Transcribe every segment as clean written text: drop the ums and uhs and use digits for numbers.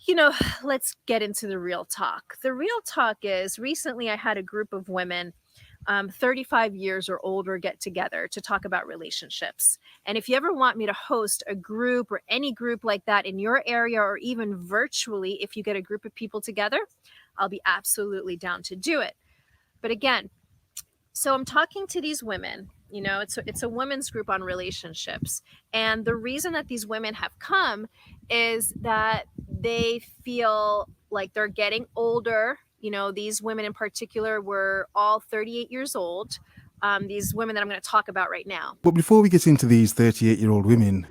You know, let's get into the real talk. The real talk is recently I had a group of women, 35 years or older, get together to talk about relationships. And if you ever want me to host a group or any group like that in your area, or even virtually, if you get a group of people together, I'll be absolutely down to do it. But again, so I'm talking to these women. It's a women's group on relationships, and the reason that these women have come is that they feel like they're getting older. These women in particular were all 38 years old. These women that I'm going to talk about right now. But before we get into these 38-year-old women,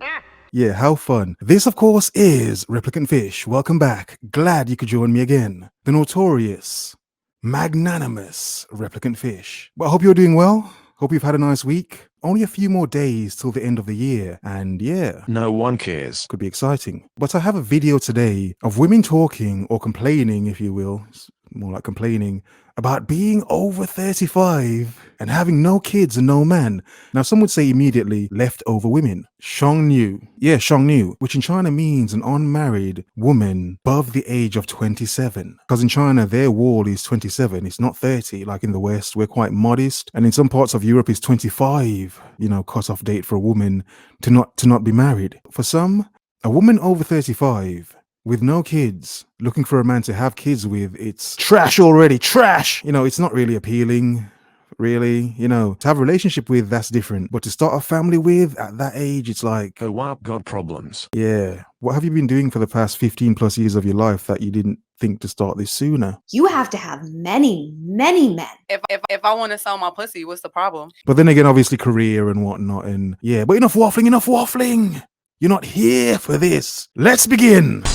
yeah, how fun. This, of course, is Replicant Fish. Welcome back. Glad you could join me again. The notorious, magnanimous Replicant Fish. But I hope you're doing well. Hope you've had a nice week. Only a few more days till the end of the year, and yeah, no one cares. Could be exciting. But I have a video today of women talking, or complaining, if you will, it's more like complaining, about being over 35 and having no kids and no man. Now, some would say immediately leftover women. Shangniu. Yeah, Shangniu, which in China means an unmarried woman above the age of 27. Because in China, their wall is 27. It's not 30 like in the West. We're quite modest. And in some parts of Europe, it's 25, cut-off date for a woman to not be married. For some, a woman over 35 with no kids, looking for a man to have kids with, it's trash already, trash! It's not really appealing, really. To have a relationship with, that's different. But to start a family with, at that age, it's like... Oh wow, got problems. Yeah. What have you been doing for the past 15 plus years of your life that you didn't think to start this sooner? You have to have many, many men. If I want to sell my pussy, what's the problem? But then again, obviously career and whatnot, and yeah, but enough waffling! You're not here for this. Let's begin!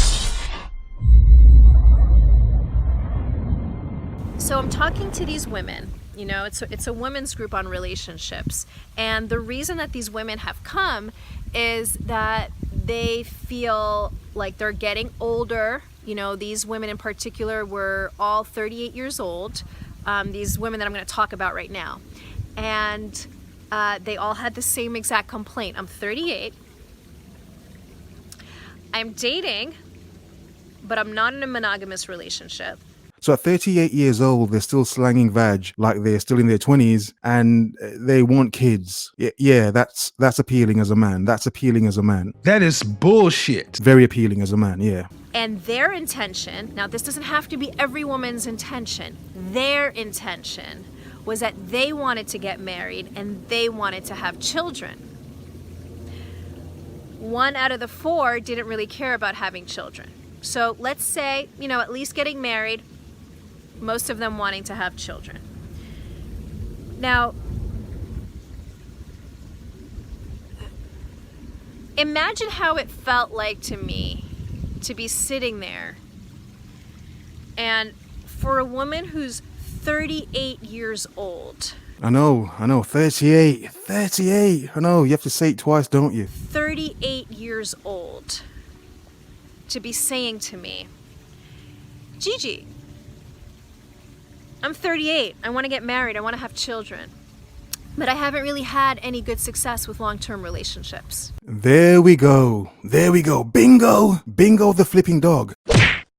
So I'm talking to these women. It's a women's group on relationships. And the reason that these women have come is that they feel like they're getting older. These women in particular were all 38 years old. These women that I'm going to talk about right now. And they all had the same exact complaint. I'm 38. I'm dating, but I'm not in a monogamous relationship. So at 38 years old, they're still slanging vag like they're still in their 20s, and they want kids. Yeah, that's appealing as a man. That's appealing as a man. That is bullshit. Very appealing as a man, yeah. And their intention, now this doesn't have to be every woman's intention, their intention was that they wanted to get married and they wanted to have children. 1 out of the 4 didn't really care about having children. So let's say, at least getting married, most of them wanting to have children. Now, imagine how it felt like to me to be sitting there and for a woman who's 38 years old. I know, 38, I know, you have to say it twice, don't you? 38 years old to be saying to me, Gigi, I'm 38, I want to get married, I want to have children, but I haven't really had any good success with long-term relationships. There we go, bingo the flipping dog.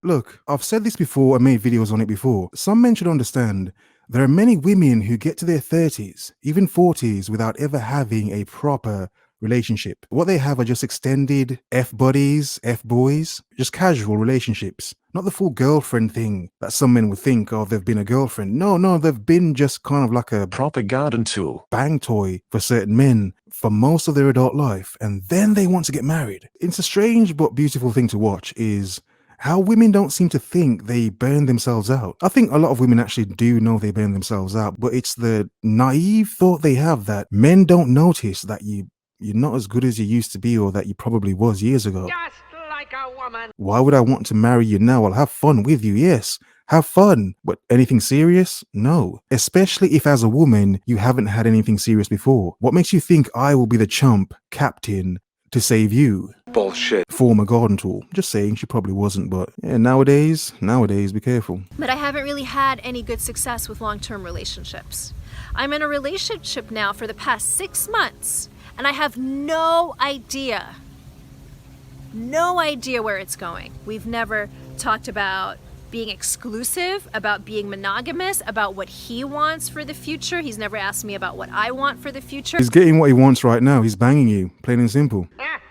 Look, I've said this before and made videos on it before. Some men should understand there are many women who get to their 30s, even 40s, without ever having a proper relationship. What they have are just extended F-buddies, F-boys, just casual relationships. Not the full girlfriend thing that some men would think, oh, they've been a girlfriend. No, they've been just kind of like a proper garden tool, bang toy for certain men for most of their adult life. And then they want to get married. It's a strange but beautiful thing to watch is how women don't seem to think they burn themselves out. I think a lot of women actually do know they burn themselves out, but it's the naive thought they have that men don't notice that you're not as good as you used to be or that you probably was years ago. Just like a woman. Why would I want to marry you now? I'll have fun with you, yes. Have fun. But anything serious? No. Especially if as a woman, you haven't had anything serious before. What makes you think I will be the chump captain to save you? Bullshit. Former garden tool. Just saying, she probably wasn't, but yeah, nowadays, be careful. But I haven't really had any good success with long-term relationships. I'm in a relationship now for the past 6 months, and I have no idea where it's going. We've never talked about being exclusive, about being monogamous, about what he wants for the future. He's never asked me about what I want for the future. He's getting what he wants right now. He's banging you, plain and simple.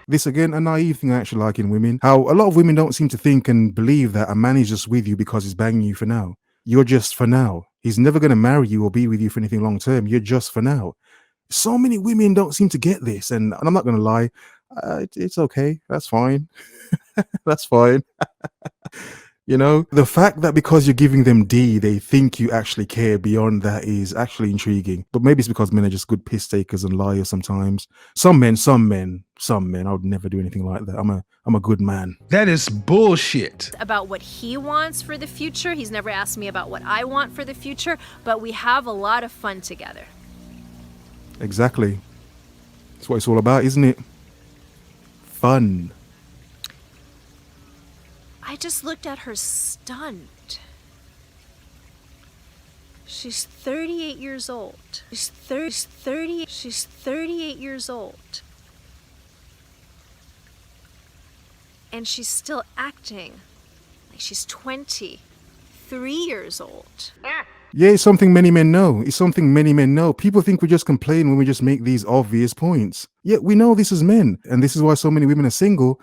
This, again, a naive thing I actually like in women. How a lot of women don't seem to think and believe that a man is just with you because he's banging you for now. You're just for now. He's never going to marry you or be with you for anything long term. You're just for now. So many women don't seem to get this. And I'm not going to lie. It's okay. That's fine. That's fine. You know, the fact that because you're giving them D, they think you actually care beyond that is actually intriguing. But maybe it's because men are just good piss takers and liars sometimes. Some men. I would never do anything like that. I'm a good man. That is bullshit. About what he wants for the future. He's never asked me about what I want for the future, but we have a lot of fun together. Exactly. That's what it's all about, isn't it? Fun. I just looked at her stunned. She's 38 years old. She's 38 years old. And she's still acting like she's 23 years old. Yeah, it's something many men know. It's something many men know. People think we just complain when we just make these obvious points. Yet we know this as men. And this is why so many women are single.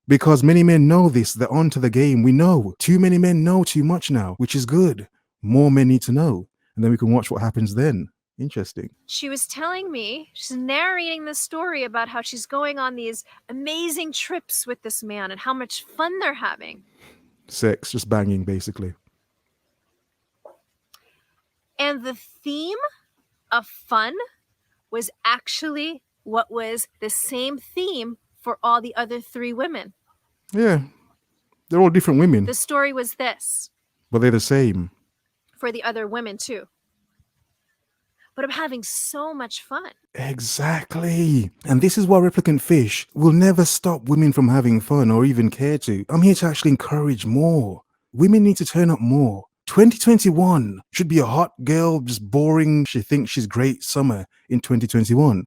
Because many men know this, they're onto the game. We know. Too many men know too much now, which is good. More men need to know. And then we can watch what happens then. Interesting. She was telling me, she's narrating the story about how she's going on these amazing trips with this man and how much fun they're having. Sex, just banging, basically. And the theme of fun was actually what was the same theme for all the other three women. Yeah. They're all different women. The story was this. But they're the same. For the other women too. But I'm having so much fun. Exactly. And this is why Replicant Fish will never stop women from having fun or even care to. I'm here to actually encourage more. Women need to turn up more. 2021 should be a hot girl, just boring. She thinks she's great summer in 2021.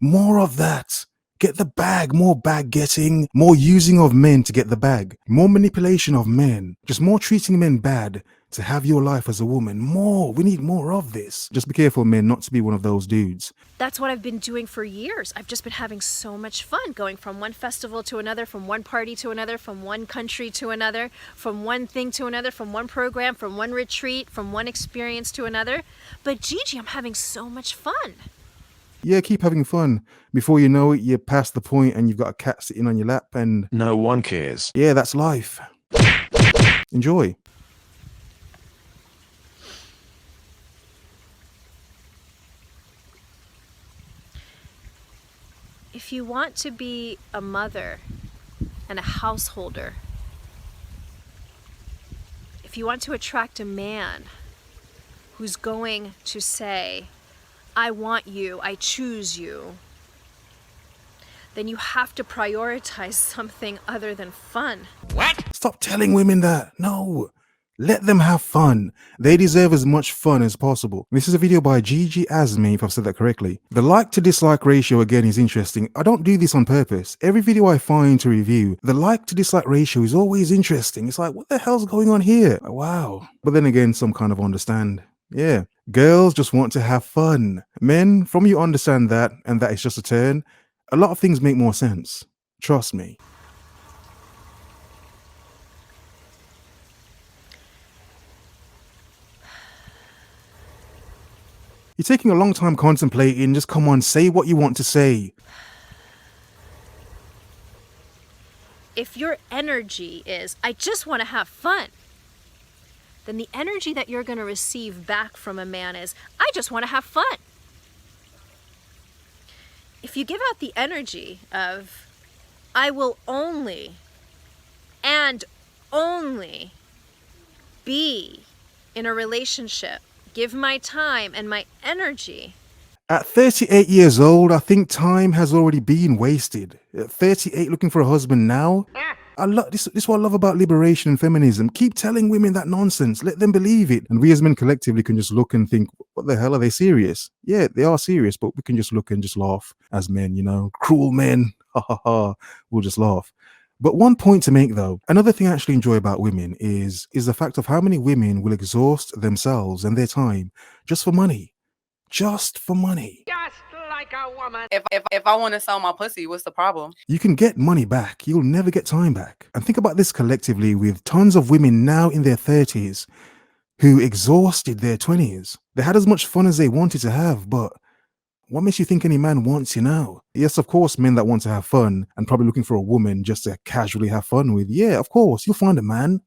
More of that. Get the bag, more bag getting, more using of men to get the bag, more manipulation of men, just more treating men bad to have your life as a woman. More. We need more of this. Just be careful, men, not to be one of those dudes. That's what I've been doing for years. I've just been having so much fun going from one festival to another, from one party to another, from one country to another, from one thing to another, from one program, from one retreat, from one experience to another. But Gigi, I'm having so much fun. Yeah, keep having fun. Before you know it, you're past the point and you've got a cat sitting on your lap and... No one cares. yeah, that's life. Enjoy. If you want to be a mother and a householder, if you want to attract a man who's going to say, I want you, I choose you, then you have to prioritize something other than fun. Stop telling women that. No. Let them have fun. They deserve as much fun as possible. This is a video by Gigi Azmi, if I've said that correctly. The like to dislike ratio again is interesting. I don't do this on purpose. Every video I find to review, the like to dislike ratio is always interesting. It's like, what the hell's going on here? Wow. But then again, some kind of understand. Yeah. Girls just want to have fun. Men, from you understand that, and that it's just a turn, a lot of things make more sense. Trust me. You're taking a long time contemplating. Just come on, say what you want to say. If your energy is, I just want to have fun, then the energy that you're going to receive back from a man is, I just want to have fun. If you give out the energy of, I will only and only be in a relationship, give my time and my energy. At 38 years old, I think time has already been wasted. At 38, looking for a husband now? I love this. This is what I love about liberation and feminism. Keep telling women that nonsense. Let them believe it. And we as men collectively can just look and think, what the hell, are they serious? Yeah, they are serious, but we can just look and just laugh as men, you know. Cruel men. Ha ha ha. We'll just laugh. But one point to make though, another thing I actually enjoy about women is the fact of how many women will exhaust themselves and their time just for money. Just for money. If I want to sell my pussy, what's the problem? You can get money back, you'll never get time back. And think about this collectively with tons of women now in their 30s who exhausted their 20s. They had as much fun as they wanted to have, but what makes you think any man wants you now? Yes, of course, men that want to have fun and probably looking for a woman just to casually have fun with. Yeah, of course, you'll find a man.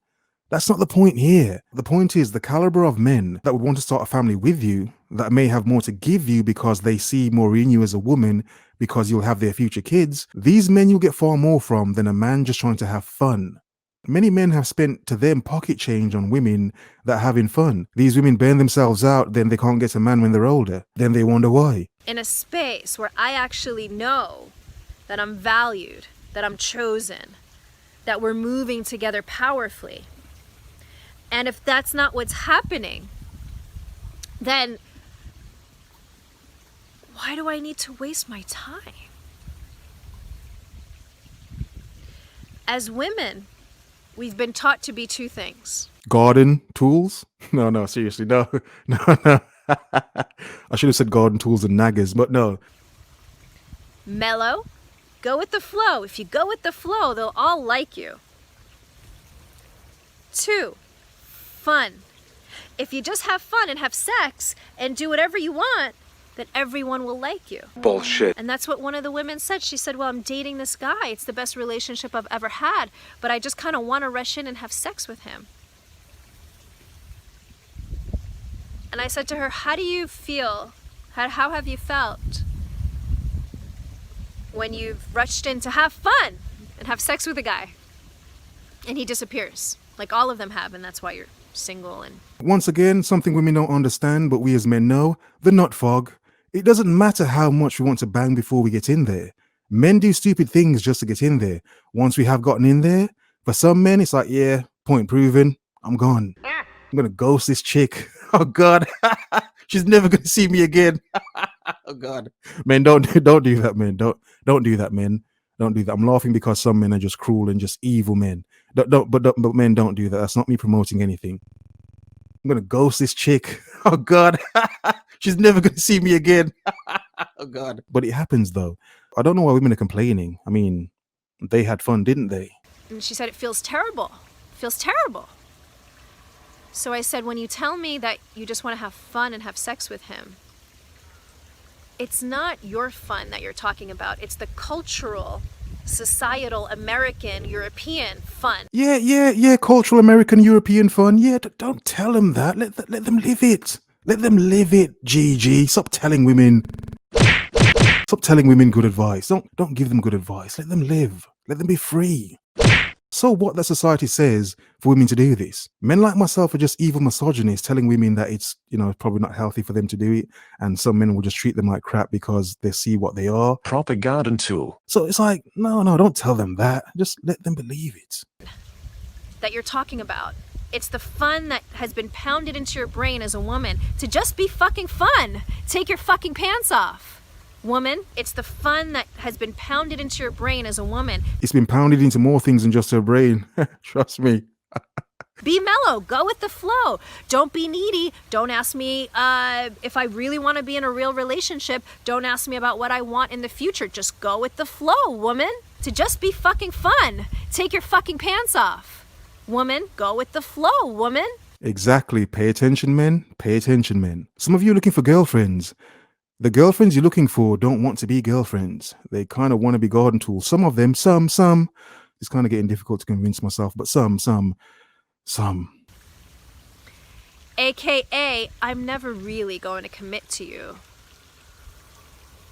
That's not the point here. The point is the caliber of men that would want to start a family with you, that may have more to give you because they see more in you as a woman, because you'll have their future kids. These men you'll get far more from than a man just trying to have fun. Many men have spent to them pocket change on women that are having fun. These women burn themselves out, then they can't get a man when they're older. Then they wonder why. In a space where I actually know that I'm valued, that I'm chosen, that we're moving together powerfully. And if that's not what's happening, then why do I need to waste my time? As women, we've been taught to be two things. Garden tools? No, seriously, no. No. I should have said garden tools and naggers, but no. Mellow, go with the flow. If you go with the flow, they'll all like you. 2, fun. If you just have fun and have sex and do whatever you want, then everyone will like you. Bullshit. And that's what one of the women said. She said, well, I'm dating this guy. It's the best relationship I've ever had, but I just kind of want to rush in and have sex with him. And I said to her, how do you feel? How have you felt when you've rushed in to have fun and have sex with a guy and he disappears? Like all of them have, and that's why you're single. And once again, something women don't understand, but we as men know, the nut fog. It doesn't matter how much we want to bang before we get in there. Men do stupid things just to get in there. Once we have gotten in there, for some men, it's like, yeah, point proven, I'm gone. I'm gonna ghost this chick. Oh God, she's never gonna see me again. Oh God, men, don't do that, men. Don't do that, men. Don't do that. I'm laughing because some men are just cruel and just evil men. But men, don't do that. That's not me promoting anything. I'm gonna ghost this chick. Oh God, she's never gonna see me again. Oh God. But it happens though. I don't know why women are complaining. I mean, they had fun, didn't they? And she said, it feels terrible. It feels terrible. So I said, when you tell me that you just want to have fun and have sex with him, it's not your fun that you're talking about. It's the cultural, societal, American, European fun. Yeah. Cultural American, European fun. Yeah, don't tell them that. Let them live it. Let them live it, Gigi. Stop telling women good advice. Don't give them good advice. Let them live. Let them be free. So what that society says for women to do this? Men like myself are just evil misogynists telling women that it's, probably not healthy for them to do it. And some men will just treat them like crap because they see what they are. Proper garden tool. So it's like, no, don't tell them that. Just let them believe it. That you're talking about. It's the fun that has been pounded into your brain as a woman to just be fucking fun. Take your fucking pants off. Woman, it's the fun that has been pounded into your brain as a woman. It's been pounded into more things than just her brain. Trust me. Be mellow. Go with the flow. Don't be needy. Don't ask me if I really want to be in a real relationship. Don't ask me about what I want in the future. Just go with the flow, woman. To just be fucking fun. Take your fucking pants off. Woman, go with the flow, woman. Exactly. Pay attention, men. Pay attention, men. Some of you are looking for girlfriends. The girlfriends you're looking for don't want to be girlfriends. They kind of want to be garden tools. Some of them, some. It's kind of getting difficult to convince myself, but some. AKA, I'm never really going to commit to you.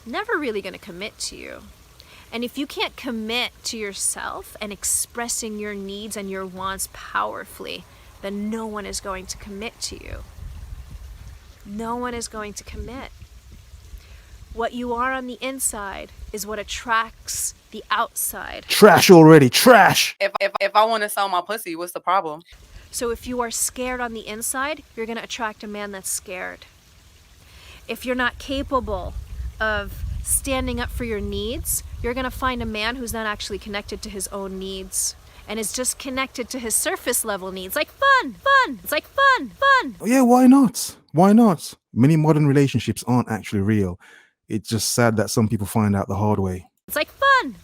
Never really going to commit to you. And if you can't commit to yourself and expressing your needs and your wants powerfully, then no one is going to commit to you. No one is going to commit. What you are on the inside is what attracts the outside. Trash already, trash! If I want to sell my pussy, what's the problem? So if you are scared on the inside, you're going to attract a man that's scared. If you're not capable of standing up for your needs, you're going to find a man who's not actually connected to his own needs and is just connected to his surface level needs, like fun, fun. It's like fun, fun. Oh, yeah, why not? Why not? Many modern relationships aren't actually real. It's just sad that some people find out the hard way. It's like fun.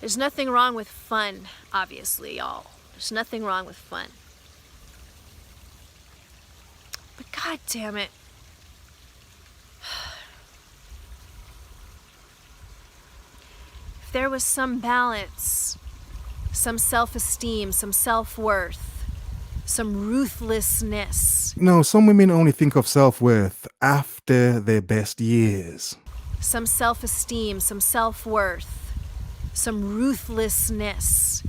There's nothing wrong with fun, obviously, y'all. There's nothing wrong with fun. But god damn it. If there was some balance, some self-esteem, some self-worth, some ruthlessness. No, some women only think of self-worth after their best years. Some self-esteem, some self-worth, some ruthlessness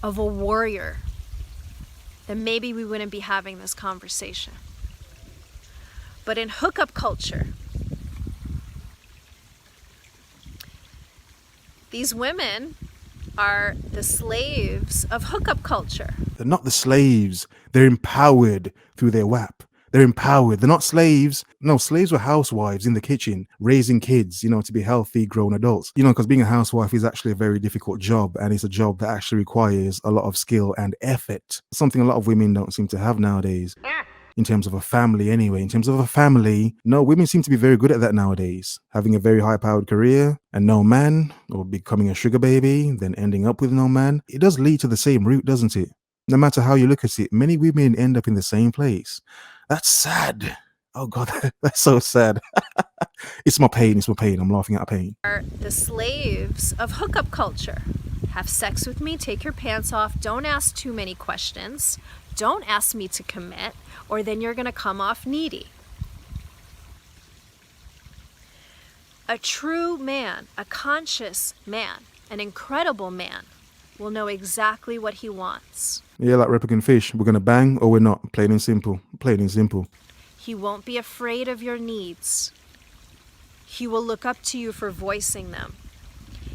of a warrior, then maybe we wouldn't be having this conversation. But in hookup culture, these women are the slaves of hookup culture. They're not the slaves. They're empowered through their WAP. They're empowered. They're not slaves. No, slaves were housewives in the kitchen, raising kids, to be healthy, grown adults. Because being a housewife is actually a very difficult job, and it's a job that actually requires a lot of skill and effort. Something a lot of women don't seem to have nowadays. In terms of a family anyway. In terms of a family, no, women seem to be very good at that nowadays. Having a very high-powered career and no man, or becoming a sugar baby, then ending up with no man. It does lead to the same route, doesn't it? No matter how you look at it, many women end up in the same place. That's sad. Oh God, that's so sad. It's my pain. I'm laughing at pain. Are the slaves of hookup culture. Have sex with me, take your pants off, don't ask too many questions, don't ask me to commit, or then you're gonna come off needy. A true man, a conscious man, an incredible man, will know exactly what he wants. Yeah, like replicant fish. We're gonna bang or we're not. Plain and simple. Plain and simple. He won't be afraid of your needs. He will look up to you for voicing them.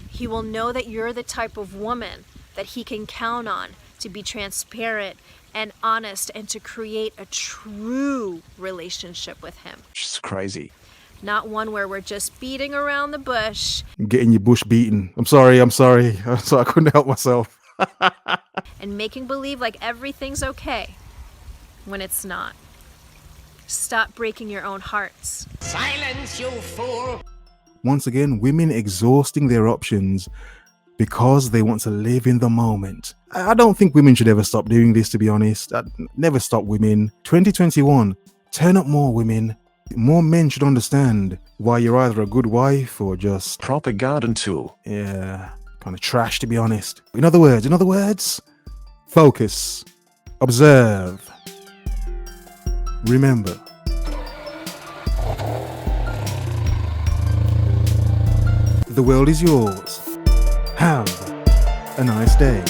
He will know that you're the type of woman that he can count on to be transparent and honest and to create a true relationship with him. It's crazy. Not one where we're just beating around the bush Getting your bush beaten. I'm sorry. I couldn't help myself. and making believe like everything's okay when it's not. Stop breaking your own hearts. Silence, you fool! Once again, women exhausting their options because they want to live in the moment. I don't think women should ever stop doing this, to be honest. Never stop, women. 2021, turn up more, women. More men should understand why you're either a good wife or just... Proper garden tool. Yeah, kind of trash, to be honest. In other words, focus, observe, remember. The world is yours. Have a nice day.